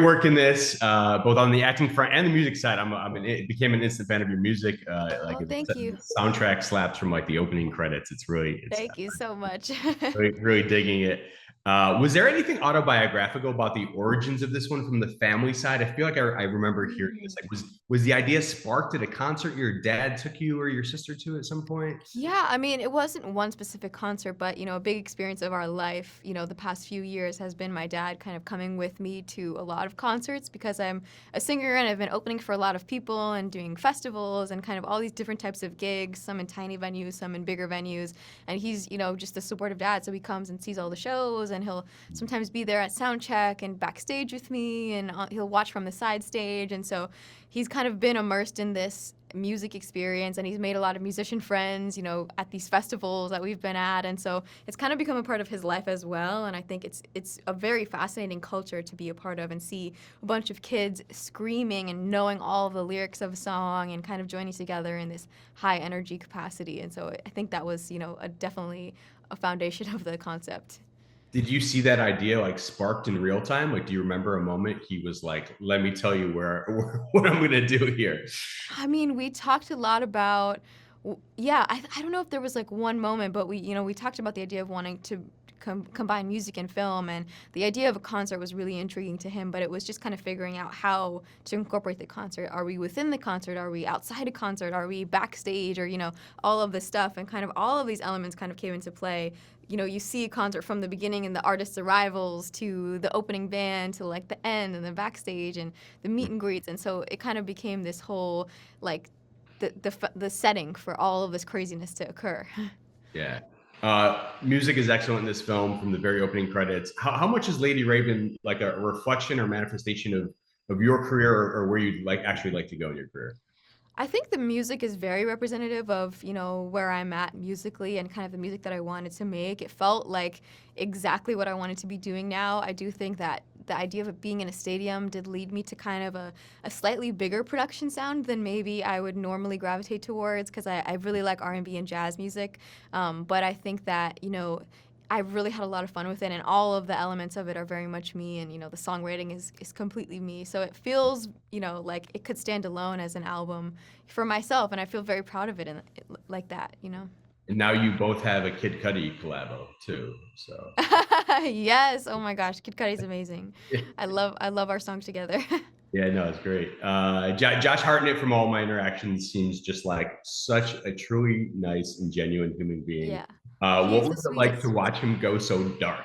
work in this, both on the acting front and the music side. It became an instant fan of your music. Like Oh, thank the you. soundtrack slaps from like the opening credits. It's Thank you so much. really digging it. Was there anything autobiographical about the origins of this one from the family side? I feel like I remember hearing this. Like, was the idea sparked at a concert your dad took you or your sister to at some point? Yeah, I mean, it wasn't one specific concert, but a big experience of our life, the past few years has been my dad kind of coming with me to a lot of concerts because I'm a singer and I've been opening for a lot of people and doing festivals and kind of all these different types of gigs, some in tiny venues, some in bigger venues. And he's, just a supportive dad, so he comes and sees all the shows and he'll sometimes be there at sound check and backstage with me and he'll watch from the side stage. And so he's kind of been immersed in this music experience and he's made a lot of musician friends, at these festivals that we've been at. And so it's kind of become a part of his life as well. And I think it's a very fascinating culture to be a part of and see a bunch of kids screaming and knowing all of the lyrics of a song and kind of joining together in this high energy capacity. And so I think that was, definitely a foundation of the concept. Did you see that idea like sparked in real time? Like, do you remember a moment he was like, "Let me tell you where what I'm gonna do here"? I mean, we talked a lot about, yeah, I don't know if there was like one moment, but we talked about the idea of wanting to combine music and film, and the idea of a concert was really intriguing to him, but it was just kind of figuring out how to incorporate the concert. Are we within the concert? Are we outside a concert? Are we backstage? Or, all of this stuff, and kind of all of these elements kind of came into play. You see a concert from the beginning and the artist's arrivals to the opening band to like the end and the backstage and the meet and greets. And so it kind of became this whole like the setting for all of this craziness to occur. Yeah. Music is excellent in this film from the very opening credits. How much is Lady Raven like a reflection or manifestation of your career or where you'd like actually like to go in your career? I think the music is very representative of, where I'm at musically and kind of the music that I wanted to make. It felt like exactly what I wanted to be doing now. I do think that the idea of it being in a stadium did lead me to kind of a slightly bigger production sound than maybe I would normally gravitate towards because I really like R&B and jazz music. But I think that, I really had a lot of fun with it, and all of the elements of it are very much me, and the songwriting is completely me. So it feels, like it could stand alone as an album for myself, and I feel very proud of it, like that. And now you both have a Kid Cudi collabo too. So Yes. Oh my gosh, Kid Cudi's amazing. I love our song together. yeah, no, it's great. Josh Hartnett from all my interactions seems just like such a truly nice and genuine human being. Yeah. What He's the was it like to sweetest. watch him go so dark?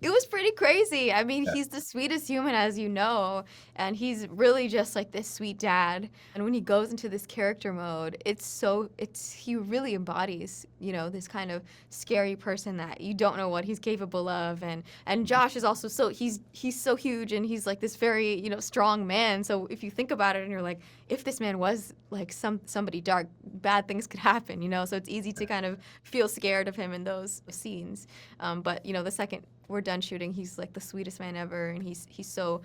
It was pretty crazy. I mean, Yeah. he's the sweetest human, as you know, and he's really just like this sweet dad. And when he goes into this character mode, he really embodies, this kind of scary person that you don't know what he's capable of. And Josh is also he's so huge and he's like this very, strong man. So if you think about it and you're like, if this man was like somebody dark, bad things could happen. So it's easy to kind of feel scared of him in those scenes. But the second we're done shooting, he's like the sweetest man ever, and he's so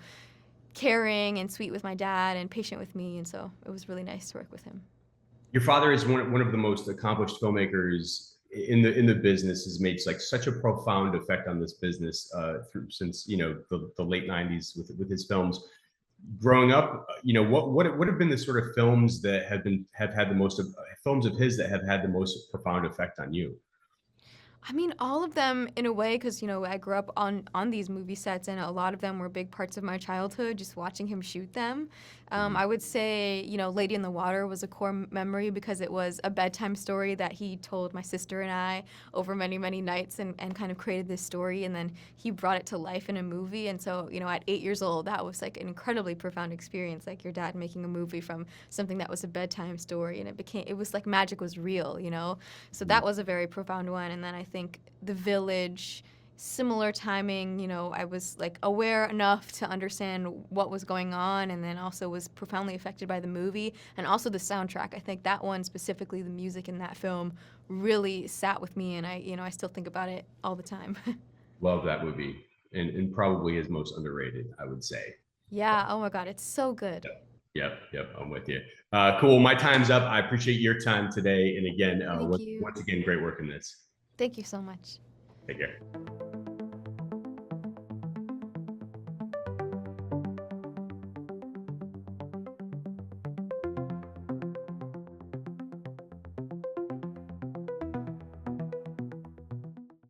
caring and sweet with my dad and patient with me, and so it was really nice to work with him. Your father is one of the most accomplished filmmakers in the business. Has made like such a profound effect on this business through since the late '90s with his films. Growing up, what have been the sort of films that have had the most films of his that have had the most profound effect on you? I mean, all of them in a way, because I grew up on these movie sets, and a lot of them were big parts of my childhood. Just watching him shoot them, I would say Lady in the Water was a core memory because it was a bedtime story that he told my sister and I over many many nights, and kind of created this story, and then he brought it to life in a movie. And so at 8 years old, that was like an incredibly profound experience, like your dad making a movie from something that was a bedtime story, and it was like magic was real. So that was a very profound one. And then I think The Village, similar timing, I was like aware enough to understand what was going on, and then also was profoundly affected by the movie and also the soundtrack. I think that one specifically, the music in that film really sat with me, and I still think about it all the time. Love that movie, and probably his most underrated, I would say. Yeah, oh my God, it's so good. Yep. I'm with you. Cool. My time's up. I appreciate your time today, and again, Thank you. once again, great work in this. Thank you so much. Take care.